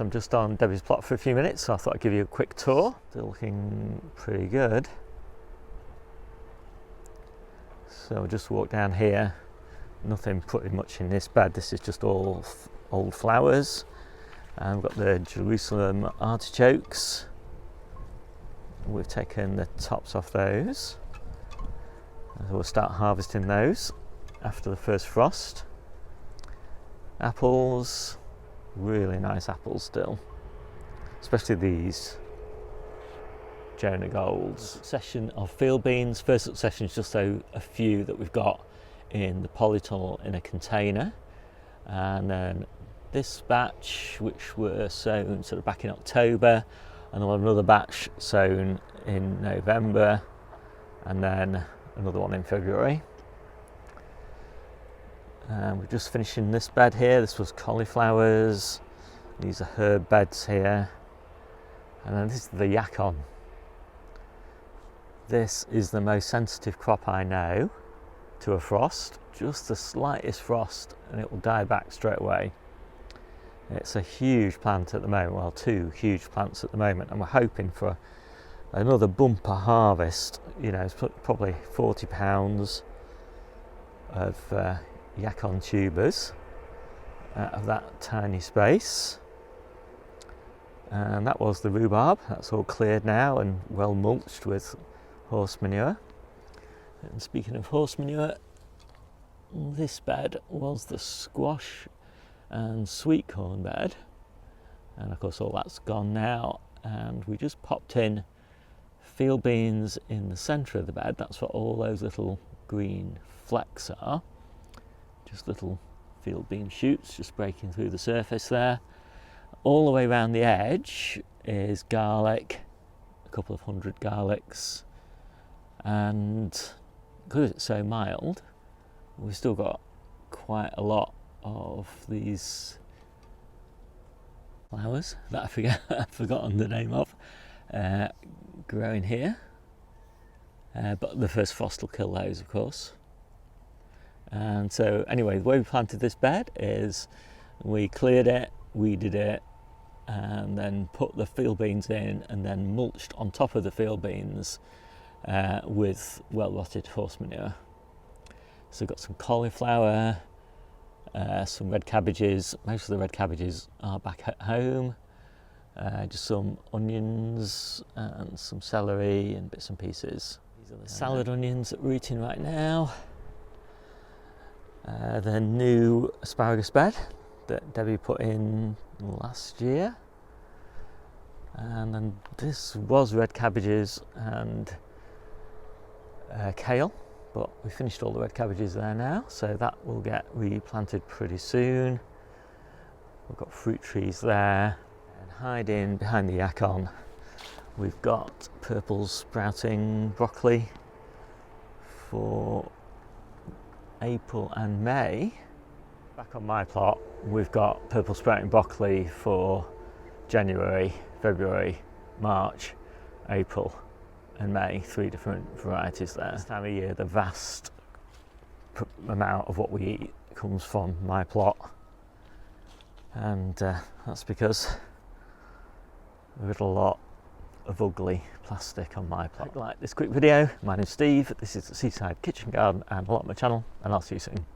So I'm just on Debbie's plot for a few minutes, so I thought I'd give you a quick tour. Still looking pretty good. So I'll just walk down here. Nothing pretty much in this bed. This is just all old flowers. And we've got the Jerusalem artichokes. We've taken the tops off those. So we'll start harvesting those after the first frost. Apples, really nice apples still, especially these Jonah Golds. Succession of field beans. First succession is just a few that we've got in the polytunnel in a container, and then this batch which were sown sort of back in October, and then another batch sown in November, and then another one in February. We're just finishing this bed here. This was cauliflowers. These are herb beds here, and then this is the yacon. This is the most sensitive crop I know to a frost. Just the slightest frost and it will die back straight away. It's a huge plant at the moment, well, two huge plants at the moment, and we're hoping for another bumper harvest. You know, it's probably 40 pounds of yacon tubers out of that tiny space. And that was the rhubarb. That's all cleared now and well mulched with horse manure. And speaking of horse manure, this bed was the squash and sweet corn bed, and of course all that's gone now, and we just popped in field beans in the centre of the bed. That's what all those little green flecks are, just little field bean shoots just breaking through the surface there. All the way around the edge is garlic, a couple of hundred garlics, and because it's so mild, we've still got quite a lot of these flowers that I've forgotten the name of, growing here, but the first frost will kill those, of course. And so anyway, the way we planted this bed is we cleared it, weeded it, and then put the field beans in, and then mulched on top of the field beans with well rotted horse manure. So we've got some cauliflower, some red cabbages. Most of the red cabbages are back at home. Just some onions and some celery and bits and pieces. These are the salad onions that we're eating right now. The new asparagus bed that Debbie put in last year. And then this was red cabbages and kale. But we finished all the red cabbages there now, so that will get replanted pretty soon. We've got fruit trees there, and hiding behind the yacon we've got purple sprouting broccoli for April and May. Back on my plot we've got purple sprouting broccoli for January, February, March, April and May, 3 different varieties there. This time of year the vast amount of what we eat comes from my plot, and that's because we've got a lot of ugly plastic on my plot. Like this quick video. My name's Steve, this is the Seaside Kitchen Garden and Allotment channel, and I'll see you soon.